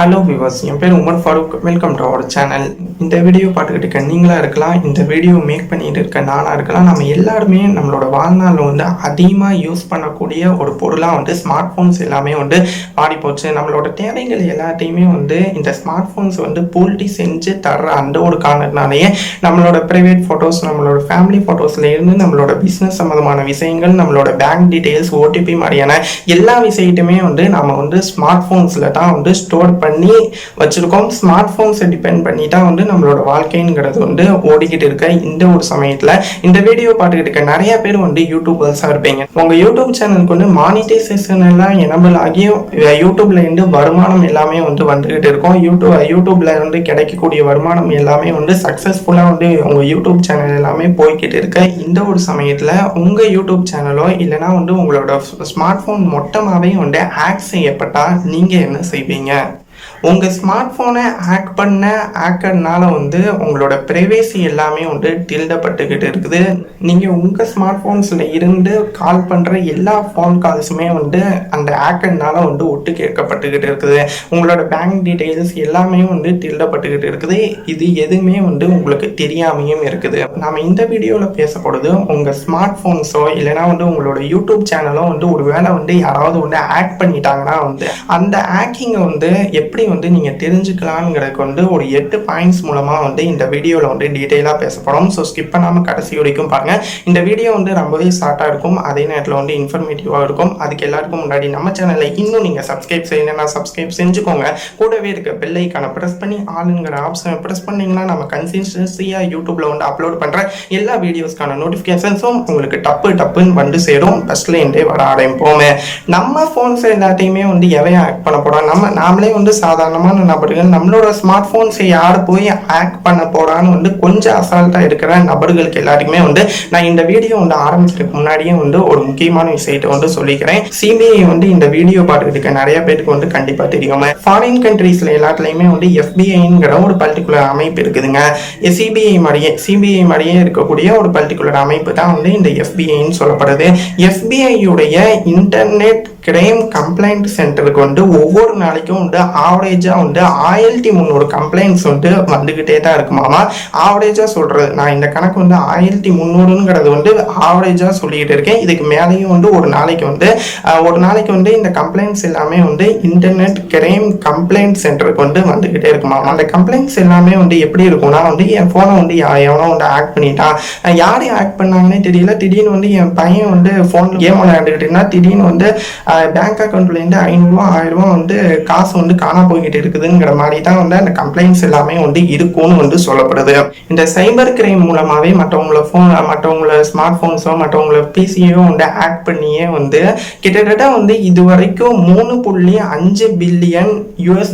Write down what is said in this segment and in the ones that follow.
Hello viewers, என் பேர் Umar Farooq. Welcome to our channel. இந்த வீடியோ பார்த்துக்கிட்டு இருக்க நீங்களா இருக்கலாம், இந்த வீடியோ மேக் பண்ணிட்டு இருக்க நானா இருக்கலாம். நம்ம எல்லாருமே நம்மளோட வாழ்நாளில் வந்து அதிகமாக யூஸ் பண்ணக்கூடிய ஒரு பொருளாக வந்து ஸ்மார்ட் ஃபோன்ஸ் எல்லாமே வந்து மாறி போச்சு. நம்மளோட தேவைகள் எல்லாத்தையுமே வந்து இந்த ஸ்மார்ட் ஃபோன்ஸ் வந்து பூர்த்தி செஞ்சு தர்ற அந்த ஒரு காரணத்தினாலேயே நம்மளோட ப்ரைவேட் ஃபோட்டோஸ், நம்மளோட ஃபேமிலி ஃபோட்டோஸில் இருந்து நம்மளோட பிஸ்னஸ் சம்மந்தமான விஷயங்கள், நம்மளோட பேங்க் டீட்டெயில்ஸ், ஓடிபி மாதிரியான எல்லா விஷயத்தையுமே வந்து நம்ம வந்து ஸ்மார்ட் ஃபோன்ஸில் தான் வந்து ஸ்டோர் பண்ணி வச்சிருக்கோம். ஸ்மார்ட் போன்ஸை டிபெண்ட் பண்ணி தான் வந்து நம்மளோட வாழ்க்கைங்கிறது வந்து ஓடிக்கிட்டு இருக்க இந்த ஒரு சமயத்துல இந்த வீடியோ பார்த்துக்கிட்டு இருக்க நிறைய பேர் வந்து யூடியூபர்ஸா இருப்பீங்க. உங்க யூடியூப் சேனலுக்கு வந்து மானிட்டைசேஷன் எல்லாம் எனபிள் ஆகி யூடியூப்ல இருந்து வருமானம் எல்லாமே வந்து வந்துகிட்டு இருக்கும். யூடியூப்ல இருந்து கிடைக்கக்கூடிய வருமானம் எல்லாமே வந்து சக்சஸ்ஃபுல்லா வந்து உங்க யூடியூப் சேனல் எல்லாமே போய்கிட்டு இருக்க இந்த ஒரு சமயத்துல உங்க யூடியூப் சேனலோ இல்லைன்னா வந்து உங்களோட ஸ்மார்ட் போன் மொத்தமாவே வந்து ஹேக் செய்யப்பட்டா நீங்க என்ன செய்வீங்க? உங்கள் ஸ்மார்ட் ஃபோனை ஹேக் பண்ண ஹேக்கர்னால வந்து உங்களோட ப்ரைவேசி எல்லாமே வந்து டில்டப்பட்டுக்கிட்டு இருக்குது. நீங்கள் உங்கள் ஸ்மார்ட் ஃபோன்ஸில் இருந்து கால் பண்ணுற எல்லா ஃபோன் கால்ஸுமே வந்து அந்த ஹேக்கர்னால வந்து ஒட்டு கேட்கப்பட்டுக்கிட்டு இருக்குது. உங்களோட பேங்க் டீட்டெயில்ஸ் எல்லாமே வந்து டில்டப்பட்டுக்கிட்டு இருக்குது. இது எதுவுமே வந்து உங்களுக்கு தெரியாமையும் இருக்குது. நம்ம இந்த வீடியோவில் பேசப்படுது உங்கள் ஸ்மார்ட் ஃபோன்ஸோ இல்லைனா வந்து உங்களோட யூடியூப் சேனலோ வந்து ஒரு வேளை வந்து யாராவது வந்து ஹேக் பண்ணிட்டாங்கன்னா வந்து அந்த ஹேக்கிங்கை வந்து எப்படி வந்து நீங்க தெரிஞ்சுக்கலாம்ங்கிறதுக்கு வந்து ஒரு 8 பாயிண்ட்ஸ் மூலமா வந்து இந்த வீடியோல வந்து டீடைலா பேசப்படும். ஸோ ஸ்கிப் பண்ணாம கடைசி வரைக்கும் பாருங்க. இந்த வீடியோ வந்து ரொம்பவே ஷார்ட்டா இருக்கும், அதே நேரத்தில் வந்து இன்ஃபர்மேட்டிவா இருக்கும். அதுக்கு எல்லாருக்கும் முன்னாடி நம்ம சேனலை இன்னும் நீங்க சப்ஸ்கிரைப் செய்யணும்னா சப்ஸ்கிரைப் செஞ்சுக்கோங்க. கூடவே இருக்க பெல் ஐக்கானை பிரஸ் பண்ணி ஆளுங்கிற ஆப்ஷனை பிரஸ் பண்ணீங்கன்னா நம்ம கன்சிஸ்டன்சியா யூடியூப்ல வந்து அப்லோட் பண்ற எல்லா வீடியோஸ்க்கான நோட்டிபிகேஷன்ஸும் உங்களுக்கு டப்புன்னு வந்து சேரும். ஃபர்ஸ்ட்ல இருந்தே வர ஆரம்பிப்போமே. நம்ம போன்ஸ் எல்லாத்தையுமே வந்து எவையா ஹேக் பண்ண போறோம்? நாமளே வந்து சாதாரணமான நபர்கள் நம்மளோட ஸ்மார்ட் போன்ஸை யார் போய் ஹேக் பண்ண போறான்னு வந்து கொஞ்சம் அசால்ட்டா இருக்கிற நபர்களுக்கு எல்லாருக்குமே வந்து நான் இந்த வீடியோ வந்து ஆரம்பிக்கிறதுக்கு முன்னாடியே வந்து ஒரு முக்கியமான விஷயத்தை வந்து சொல்லிக்கிறேன். சிபிஐ வந்து இந்த வீடியோ பார்த்துக்கிட்டு இருக்க நிறைய பேருக்கு வந்து கண்டிப்பா தெரியும். ஃபாரின் கண்ட்ரீஸ்ல எல்லாத்துலயுமே வந்து எஃபிஐங்கிற ஒரு பர்டிகுலர் அமைப்பு இருக்குதுங்க. சிபிஐ மாதிரியே இருக்கக்கூடிய ஒரு பர்டிகுலர் அமைப்பு தான் வந்து இந்த எஃபிஐன்னு சொல்லப்படுது. எஃபிஐ உடைய இன்டர்நெட் கிரைம் கம்ப்ளைண்ட் சென்டருக்கு வந்து ஒவ்வொரு நாளைக்கும் வந்து ஆவரேஜா வந்து 1300 கம்ப்ளைண்ட்ஸ் வந்து வந்துகிட்டே தான் இருக்குமாமா. ஆவரேஜா சொல்றது, நான் இந்த கணக்கு வந்து 1300ங்கிறது வந்து ஆவரேஜா சொல்லிக்கிட்டு இருக்கேன். இதுக்கு மேலேயும் வந்து ஒரு நாளைக்கு வந்து இந்த கம்ப்ளைண்ட்ஸ் எல்லாமே வந்து இன்டர்நெட் கிரைம் கம்ப்ளைண்ட் சென்டருக்கு வந்து வந்துகிட்டே இருக்குமாமா. அந்த கம்ப்ளைண்ட்ஸ் எல்லாமே வந்து எப்படி இருக்கும்னா வந்து என் போனை வந்து எவனோ வந்து ஹேக் பண்ணிட்டான், யாரையும் ஹேக் பண்ணாங்கன்னே தெரியல, திடீர்னு வந்து என் பையன் வந்து போன் கேம் விளையாண்டுக்கிட்டேன்னா திடீர்னு வந்து பேங்க் அக்கௌண்ட்ல இருந்து 500 1000 வந்து காசு வந்து காணா போய்கிட்டு இருக்குதுங்கிற மாதிரி தான் வந்து அந்த கம்ப்ளைண்ட்ஸ் எல்லாமே வந்து இருக்கும்னு வந்து சொல்லப்படுது. இந்த சைபர் கிரைம் மூலமாவே மற்றவங்கள ஸ்மார்ட் போன்ஸோ மற்றவங்கள பிசியோ வந்து ஹேக் பண்ணியே வந்து கிட்டத்தட்ட வந்து இதுவரைக்கும் 3.5 பில்லியன் US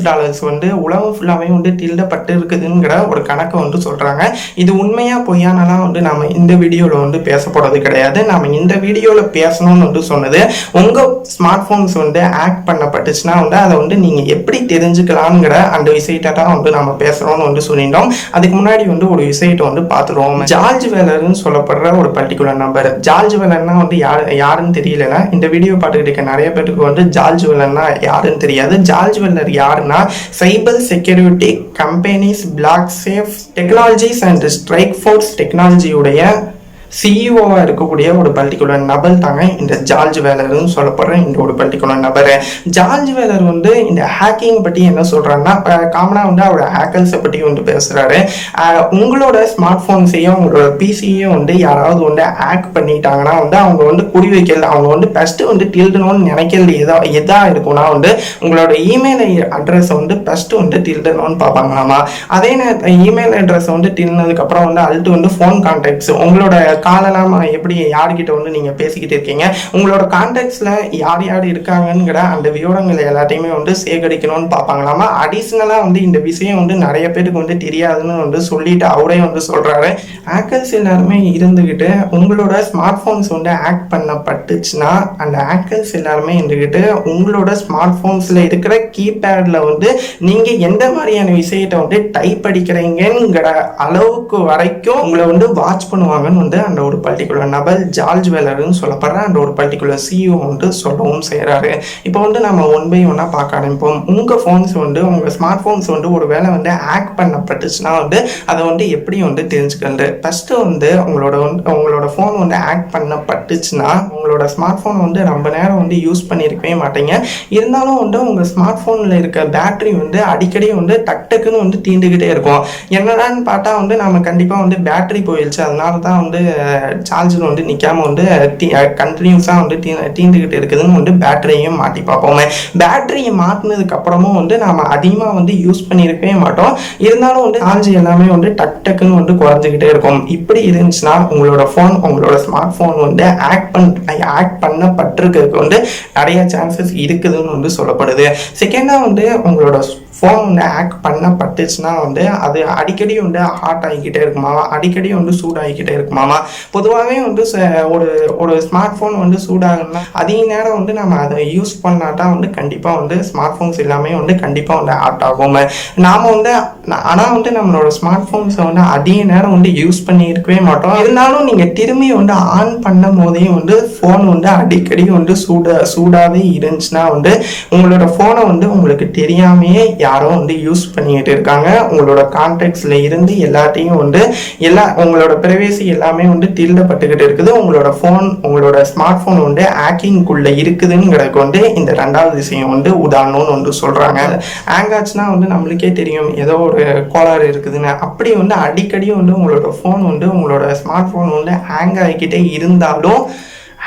வந்து உலகம் ஃபுல்லாவே வந்து தில்டப்பட்டு இருக்குதுங்கிற ஒரு கணக்கை வந்து சொல்றாங்க. இது உண்மையா பொய்யானலாம் வந்து நாம இந்த வீடியோல வந்து பேச போறது கிடையாது. நாம இந்த வீடியோல பேசணும்னு வந்து சொன்னது உங்க ஸ்மார்ட் போன்ஸ் வந்து ஹேக் பண்ணப்பட்டுச்சுன்னா வந்து அதை வந்து நீங்க எப்படி தெரிஞ்சுக்கலாம்ங்கிற அந்த விஷயத்தை தான் வந்து நம்ம பேசுறோம்னு வந்து சொல்லிட்டோம். அதுக்கு முன்னாடி வந்து ஒரு விஷயத்தை வந்து பார்த்துருவோம். ஜார்ஜ் வெல்லர்னு சொல்லப்படுற ஒரு பர்டிகுலர் நம்பர். ஜார்ஜ் வெல்லர்னா வந்து யாருன்னு தெரியல. இந்த வீடியோ பார்த்துக்கிட்டு இருக்க நிறைய பேருக்கு வந்து ஜார்ஜ் வெல்லர்னா யாருன்னு தெரியாது. ஜார்ஜ் வெல்லர் யாருன்னா cyber security companies Black Safe Technologies and Strike Force டெக்னாலஜியுடைய சிஇஓவா இருக்கக்கூடிய ஒரு பர்டிகுலர் நபர் தாங்க இந்த ஜார்ஜ் வேலர்னு சொல்லப்படுற இந்த ஒரு பர்டிகுலர் நபர். ஜார்ஜ் வேலர் வந்து இந்த ஹேக்கிங் பற்றி என்ன சொல்றாருன்னா, காமனா வந்து அவரோட ஹேக்கர்ஸை பற்றி வந்து பேசுறாரு. உங்களோட ஸ்மார்ட் போன்ஸையும் உங்களோட பிசியையும் வந்து யாராவது வந்து ஹேக் பண்ணிட்டாங்கன்னா வந்து அவங்க வந்து குறி வைக்கிறது, அவங்க வந்து ஃபர்ஸ்ட் வந்து டில்டணும்னு நினைக்கிறது எதா இருக்கும்னா வந்து உங்களோட இமெயில் அட்ரஸை வந்து ஃபர்ஸ்ட் வந்து டில்டணும்னு பார்ப்பாங்களாமா. அதே நேரத்தில் இமெயில் அட்ரஸை வந்து டில்னதுக்கு அப்புறம் வந்து அடுத்து வந்து ஃபோன் கான்டாக்ட்ஸ், உங்களோட காலெல்லாம் எப்படி யார்கிட்ட வந்து நீங்க பேசிக்கிட்டு இருக்கீங்க, உங்களோட கான்டாக்ட்ஸ்ல யார் யார் இருக்காங்கிற அந்த விவரங்களை எல்லாத்தையுமே வந்து சேகரிக்கணும்னு பார்ப்பாங்களாமா. அடிஷனலா வந்து இந்த விஷயம் வந்து நிறைய பேருக்கு வந்து தெரியாதுன்னு வந்து சொல்லிட்டு அவரே வந்து சொல்றாரு. ஹேக்கர்ஸ் எல்லாருமே இருந்துகிட்டு உங்களோட ஸ்மார்ட் போன்ஸ் வந்து ஹேக் பண்ணப்பட்டுச்சுன்னா அந்த ஹேக்கர்ஸ் எல்லாருமே இருந்துகிட்டு உங்களோட ஸ்மார்ட் போன்ஸ்ல இருக்கிற கீபேட்ல வந்து நீங்க எந்த மாதிரியான விஷயத்தை வந்து டைப் அடிக்கிறீங்கிற அளவுக்கு வரைக்கும் உங்களை வந்து வாட்ச் பண்ணுவாங்கன்னு வந்து அந்த ஒரு பர்டிகுலர் நபர் ஜார்ஜ் வெல்லர்னு சொல்லப்படுற அந்த ஒரு பர்டிகுலர் சிஇஓ வந்து சொல்லவும் செய்கிறாரு. இப்போ வந்து நம்ம ஒன் பை ஒன்னாக பார்க்க ஆரம்பிப்போம். உங்கள் ஃபோன்ஸ் வந்து உங்கள் ஸ்மார்ட் ஃபோன்ஸ் வந்து ஒரு வேளை வந்து ஹேக் பண்ணப்பட்டுச்சுன்னா வந்து அதை வந்து எப்படி வந்து தெரிஞ்சுக்கிறது? ஃபஸ்ட்டு வந்து உங்களோட ஃபோன் வந்து ஹேக் பண்ணப்பட்டுச்சுன்னா உங்களோட ஸ்மார்ட் ஃபோன் வந்து ரொம்ப நேரம் வந்து யூஸ் பண்ணியிருக்கவே மாட்டீங்க. இருந்தாலும் வந்து உங்கள் ஸ்மார்ட் ஃபோனில் இருக்க பேட்டரி வந்து அடிக்கடி வந்து டக்குன்னு வந்து தீண்டுக்கிட்டே இருக்கும். என்னடான்னு பார்த்தா வந்து நம்ம கண்டிப்பாக வந்து பேட்டரி போயிடுச்சு, அதனால தான் வந்து சார்ஜில் வந்து நிற்காம வந்து கண்டினியூஸாக வந்து தீந்துக்கிட்டு இருக்குதுன்னு வந்து பேட்டரியையும் மாட்டி பார்ப்போமே. பேட்டரியை மாற்றினதுக்கு அப்புறமும் வந்து நாம் அதிகமாக வந்து யூஸ் பண்ணியிருக்கவே மாட்டோம். இருந்தாலும் வந்து சார்ஜ் எல்லாமே வந்து டக்குன்னு வந்து குறைஞ்சிக்கிட்டே இருக்கும். இப்படி இருந்துச்சுன்னா உங்களோட ஃபோன் உங்களோட ஸ்மார்ட் ஃபோன் வந்து ஹேக் பண்ணப்பட்டிருக்கிறதுக்கு வந்து நிறைய சான்சஸ் இருக்குதுன்னு வந்து சொல்லப்படுது. செகண்டாக வந்து உங்களோட ஃபோன் வந்து ஹேக் பண்ணப்பட்டுச்சுன்னா வந்து அது அடிக்கடி வந்து ஹாட் ஆகிக்கிட்டே இருக்குமாமா, அடிக்கடி வந்து சூடாகிக்கிட்டே இருக்குமாமா. பொதுவாகவே வந்து ஒரு ஸ்மார்ட் ஃபோன் வந்து சூடாகுன்னா அதிக நேரம் வந்து நம்ம அதை யூஸ் பண்ணாட்டா வந்து கண்டிப்பாக வந்து ஸ்மார்ட் ஃபோன்ஸ் எல்லாமே வந்து கண்டிப்பாக வந்து ஹாட் ஆகும். நாம் வந்து ஆனால் வந்து நம்மளோட ஸ்மார்ட் ஃபோன்ஸை வந்து அதிக நேரம் வந்து யூஸ் பண்ணி இருக்கவே மாட்டோம். இருந்தாலும் நீங்கள் திரும்பி வந்து ஆன் பண்ணும் போதே வந்து ஃபோன் வந்து அடிக்கடி வந்து சூடாகவே இருந்துச்சுன்னா வந்து உங்களோட ஃபோனை வந்து உங்களுக்கு தெரியாமையே யாரோ வந்து யூஸ் பண்ணிக்கிட்டு இருக்காங்க. உங்களோட கான்டாக்ட்ஸ்ல இருந்து எல்லாத்தையும் வந்து உங்களோட பிரைவேசி எல்லாமே வந்து திருடப்பட்டுக்கிட்டு இருக்குது. உங்களோட ஸ்மார்ட் ஃபோன் வந்து ஹேக்கிங்குள்ள இருக்குதுங்கிறதுக்கு வந்து இந்த ரெண்டாவது விஷயம் வந்து உதாரணம்னு வந்து சொல்றாங்க. ஹேங் ஆச்சுன்னா வந்து நம்மளுக்கே தெரியும் ஏதோ ஒரு கோளாறு இருக்குதுன்னு. அப்படி வந்து அடிக்கடி வந்து உங்களோட ஃபோன் வந்து உங்களோட ஸ்மார்ட் ஃபோன் வந்து ஹேங் ஆகிக்கிட்டே இருந்தாலும்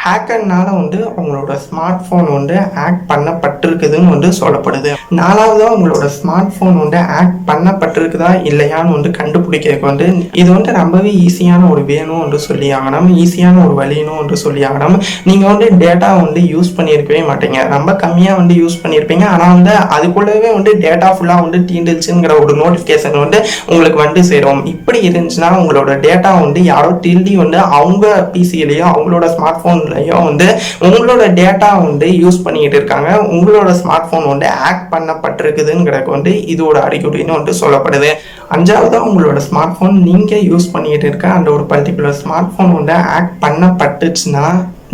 ஹேக்கர்னால வந்து உங்களோட ஸ்மார்ட் ஃபோன் வந்து ஹேக் பண்ணப்பட்டிருக்குதுன்னு வந்து சொல்லப்படுது. நாலாவதாக உங்களோட ஸ்மார்ட் ஃபோன் வந்து ஹேக் பண்ணப்பட்டிருக்குதா இல்லையான்னு வந்து கண்டுபிடிக்கிறதுக்கு வந்து இது வந்து ரொம்பவே ஈஸியான ஒரு வேணும் வந்து சொல்லி ஆகணும், ஈஸியான ஒரு வழினும் வந்து சொல்லி ஆகணும். நீங்கள் வந்து டேட்டா வந்து யூஸ் பண்ணியிருக்கவே மாட்டீங்க, ரொம்ப கம்மியாக வந்து யூஸ் பண்ணியிருப்பீங்க. ஆனால் வந்து அதுக்குள்ளவே வந்து டேட்டா ஃபுல்லாக வந்து தீண்டுச்சுங்கிற ஒரு நோட்டிஃபிகேஷன் வந்து உங்களுக்கு வந்து சேரும். இப்படி இருந்துச்சுன்னா உங்களோட டேட்டா வந்து யாரோ திருடி வந்து அவங்க பிசியிலையோ அவங்களோட ஸ்மார்ட் ஃபோன் வந்து உங்களோட டேட்டா வந்து யூஸ் பண்ணிட்டு இருக்காங்க. உங்களோட ஸ்மார்ட் போன் வந்து ஹேக் பண்ணப்பட்டிருக்குதுங்கிறது வந்து இதோட அறிகுறின்னு வந்து சொல்லப்படுது. அஞ்சாவது, உங்களோட ஸ்மார்ட் போன் நீங்க யூஸ் பண்ணிட்டு இருக்க அந்த ஒரு பர்டிகுலர் ஸ்மார்ட் போன் வந்து ஹேக் பண்ணப்பட்டுச்சுன்னா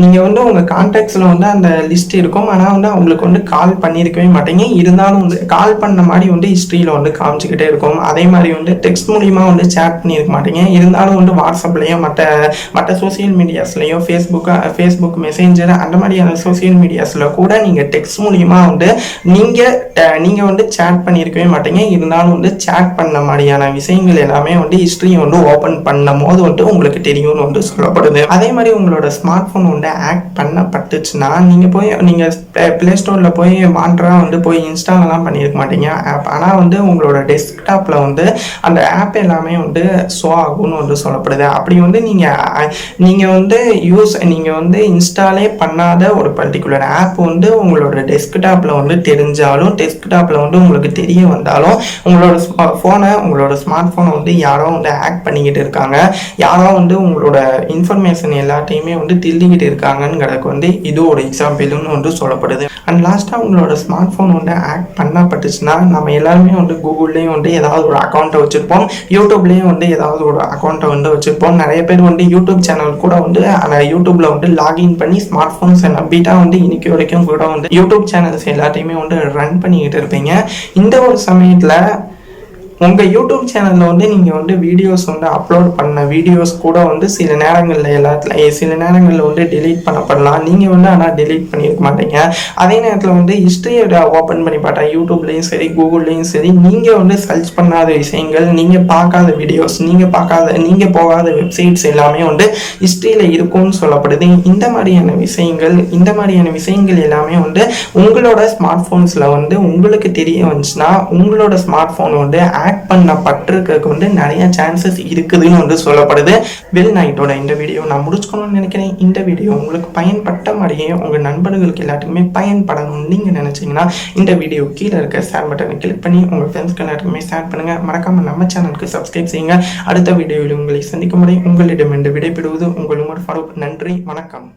நீங்கள் வந்து உங்கள் கான்டாக்ட்ஸில் வந்து அந்த லிஸ்ட் இருக்கும். ஆனால் வந்து அவங்களுக்கு வந்து கால் பண்ணியிருக்கவே மாட்டீங்க. இருந்தாலும் வந்து கால் பண்ண மாதிரி வந்து ஹிஸ்ட்ரியில் வந்து காமிச்சிக்கிட்டே இருக்கும். அதே மாதிரி வந்து டெக்ஸ்ட் மூலிமா வந்து சேட் பண்ணியிருக்க மாட்டீங்க. இருந்தாலும் வந்து வாட்ஸ்அப்லேயோ மற்ற சோசியல் மீடியாஸ்லேயோ ஃபேஸ்புக் மெசேஞ்சர் அந்த மாதிரியான சோசியல் மீடியாஸில் கூட நீங்கள் டெக்ஸ்ட் மூலிமா வந்து நீங்கள் வந்து சேட் பண்ணியிருக்கவே மாட்டீங்க. இருந்தாலும் வந்து சேட் பண்ண மாதிரியான விஷயங்கள் எல்லாமே வந்து ஹிஸ்ட்ரியை வந்து ஓப்பன் பண்ணும் போது வந்து உங்களுக்கு தெரியும்னு வந்து சொல்லப்படுது. அதே மாதிரி உங்களோட ஸ்மார்ட் ஃபோன் வந்து ஹேக் பண்ணப்பட்டுச்சுன்னா நீங்கள் பிளே ஸ்டோரில் போய் மாண்டரா வந்து போய் இன்ஸ்டாலெலாம் பண்ணியிருக்க மாட்டீங்க ஆப். ஆனால் வந்து உங்களோட டெஸ்க்டாப்பில் வந்து அந்த ஆப் எல்லாமே வந்து ஷோ ஆகும்னு வந்து சொல்லப்படுது. அப்படி வந்து நீங்கள் வந்து இன்ஸ்டாலே பண்ணாத ஒரு பர்டிகுலர் ஆப் வந்து உங்களோட டெஸ்க்டாப்பில் வந்து தெரிஞ்சாலும், டெஸ்க்டாப்பில் வந்து உங்களுக்கு தெரிய வந்தாலும் உங்களோட ஸ்மார்ட் ஃபோனை வந்து யாரோ வந்து ஹேக் பண்ணிக்கிட்டு இருக்காங்க, யாரோ வந்து உங்களோட இன்ஃபர்மேஷன் எல்லாத்தையுமே வந்து திருடிக்கிட்டு இருக்காங்கிறதுக்கு வந்து இது ஒரு எக்ஸாம்பிள்னு வந்து சொல்லப்படுது. அண்ட் லாஸ்ட்டாக உங்களோட ஸ்மார்ட் ஃபோன் வந்து ஹேக் பண்ணப்பட்டுச்சுன்னா நம்ம எல்லாருமே வந்து கூகுள்லேயும் வந்து ஏதாவது ஒரு அக்கௌண்ட்டை வச்சுருப்போம், யூடியூப்லேயும் வந்து ஏதாவது ஒரு அக்கௌண்ட்டை வந்து வச்சுருப்போம். நிறைய பேர் வந்து யூடியூப் சேனல் கூட வந்து அந்த யூடியூப்பில் வந்து லாகின் பண்ணி ஸ்மார்ட் ஃபோன்ஸை நம்பிட்டா வந்து இன்னைக்கு வரைக்கும் கூட வந்து யூடியூப் சேனல்ஸ் எல்லாத்தையுமே வந்து ரன் பண்ணிக்கிட்டு இருப்பீங்க. இந்த ஒரு சமயத்தில் உங்கள் யூடியூப் சேனலில் வந்து நீங்கள் வந்து வீடியோஸ் வந்து அப்லோட் பண்ண வீடியோஸ் கூட வந்து சில நேரங்களில் வந்து டெலீட் பண்ணப்படலாம். நீங்கள் வந்து ஆனால் டெலீட் பண்ணியிருக்க மாட்டீங்க. அதே நேரத்தில் வந்து ஹிஸ்ட்ரியை ஓப்பன் பண்ணி பார்த்தா யூடியூப்லேயும் சரி கூகுள்லேயும் சரி நீங்கள் வந்து சர்ச் பண்ணாத விஷயங்கள், நீங்கள் பார்க்காத வீடியோஸ், நீங்கள் போகாத வெப்சைட்ஸ் எல்லாமே வந்து ஹிஸ்ட்ரியில் இருக்கும்னு சொல்லப்படுது. இந்த மாதிரியான விஷயங்கள் எல்லாமே வந்து உங்களோட ஸ்மார்ட் ஃபோன்ஸில் வந்து உங்களுக்கு தெரிய வந்துச்சுன்னா உங்களோட ஸ்மார்ட் ஃபோன் வந்து ஹேக் பண்ணப்பட்டிருக்கிறதுக்கு வந்து நிறைய சான்சஸ் இருக்குதுன்னு வந்து சொல்லப்படுது. நைட்டோட இந்த வீடியோ நான் முடிச்சுக்கணும்னு நினைக்கிறேன். இந்த வீடியோ உங்களுக்கு பயன்பட்ட மாதிரியே உங்கள் நண்பர்களுக்கு எல்லாத்துக்குமே பயன்படணும்னு நீங்கள் நினைச்சீங்கன்னா இந்த வீடியோ கீழே இருக்க ஷேர் பட்டனை கிளிக் பண்ணி உங்கள் ஃப்ரெண்ட்ஸ்க்கு எல்லாத்துக்குமே ஷேர் பண்ணுங்க. மறக்காம நம்ம சேனலுக்கு சப்ஸ்கிரைப் செய்யுங்க. அடுத்த வீடியோவில் உங்களை சந்திக்கும் முறை உங்களிடம் விடைபெறுவது உங்கள் உமர் ஃபரூக். நன்றி, வணக்கம்.